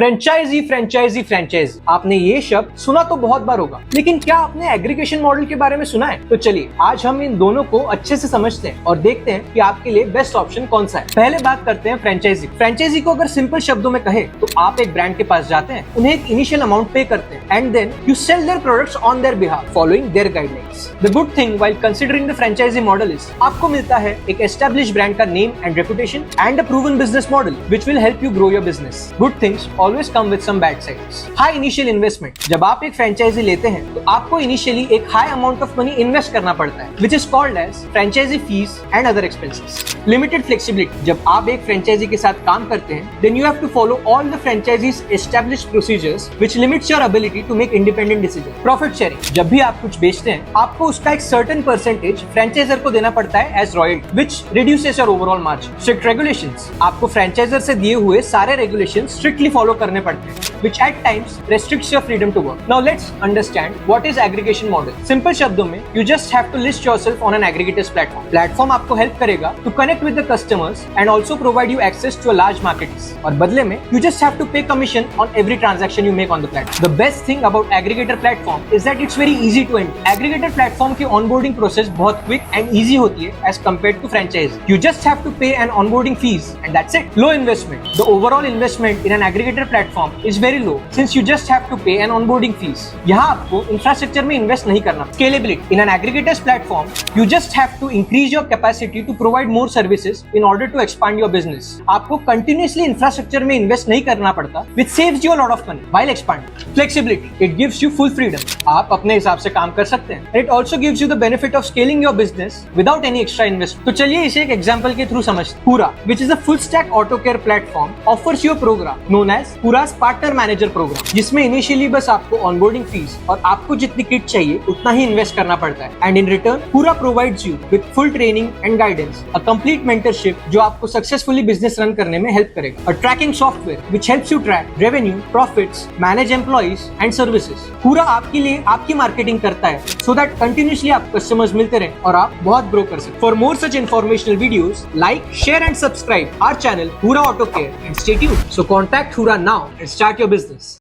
Franchise franchise franchise, आपने ये शब्द सुना तो बहुत बार होगा, लेकिन क्या आपने एग्रीगेशन मॉडल के बारे में सुना है? तो चलिए आज हम इन दोनों को अच्छे से समझते हैं और देखते हैं कि आपके लिए बेस्ट ऑप्शन कौन सा है। पहले बात करते हैं फ्रेंचाइजी। फ्रेंचाइजी को अगर सिंपल शब्दों में कहे तो आप एक ब्रांड के पास जाते हैं, उन्हें एक इनिशियल अमाउंट पे करते हैं and then you sell their products on their behalf following their guidelines. The good thing while considering the franchisee model is आपको मिलता है एक एस्टैब्लिश्ड ब्रांड का name and reputation and a proven business model which will help you grow your business. Good things always come with some bad sides. High initial investment. जब आप एक franchise लेते हैं तो आपको इनिशियली एक high amount of money invest करना पड़ता है which is called as franchisee fees and other expenses. Limited flexibility. जब आप एक फ्रेंचाइजी के साथ काम करते हैं then you have to follow all the franchisee's established procedures which limits your ability to make independent decision. Profit sharing. जब भी आप कुछ बेचते हैं आपको उसका एक सर्टेन परसेंटेज फ्रेंचाइजर को देना पड़ता है as royalty which reduces your overall margin. Strict regulations. आपको फ्रेंचाइजर से दिए हुए सारे रेगुलेशंस स्ट्रिक्टली फॉलो करने पड़ते हैं which at times restricts your freedom to work. Now let's understand what is aggregation model. Simple शब्दों में you just have to list yourself on an aggregator's platform. Platform आपको help करेगा to connect with the customers and also provide you access to a large marketplace. और बदले में you just have to pay commission on every transaction you make on the platform. The best thing about aggregator platform is that it's very easy to enter. Aggregator platform की onboarding process बहुत quick and easy होती है as compared to franchise. You just have to pay an onboarding fees and that's it. Low investment. The overall investment in an aggregator platform is very low since you just have to pay an onboarding fees. यहाँ आपको infrastructure में invest नहीं करना। Scalability. In an aggregator's platform, you just have to increase your capacity to provide more services in order to expand your business. आपको continuously infrastructure में invest नहीं करना पड़ता, which saves you a lot of money while expanding. Flexibility. It gives you full freedom. आप अपने हिसाब से काम कर सकते हैं। It also gives you the benefit of scaling your business without any extra investment. तो चलिए इसे एक एग्जांपल के थ्रू समझते हैं। Pura, which is a full stack auto care platform, offers you a program known as Pura's Partner Manager programme, जिसमें initially बस आपको ऑनबोर्डिंग फीस और आपको जितनी किट चाहिए उतना ही इन्वेस्ट करना पड़ता है एंड इन रिटर्न पूरा provides you with full training and guidance, a complete mentorship जो आपको सक्सेसफुली बिजनेस रन करने में हेल्प करेगा। A tracking software which helps you track revenue, profits, manage employees and services. पूरा आपके लिए आपकी मार्केटिंग करता है सो दैट कंटिन्यूअसली आप कस्टमर्स मिलते रहें और आप बहुत ग्रो कर सकें। For more such informational videos like, share and subscribe our channel Pura Auto Care and stay tuned. So contact Pura now and start your business.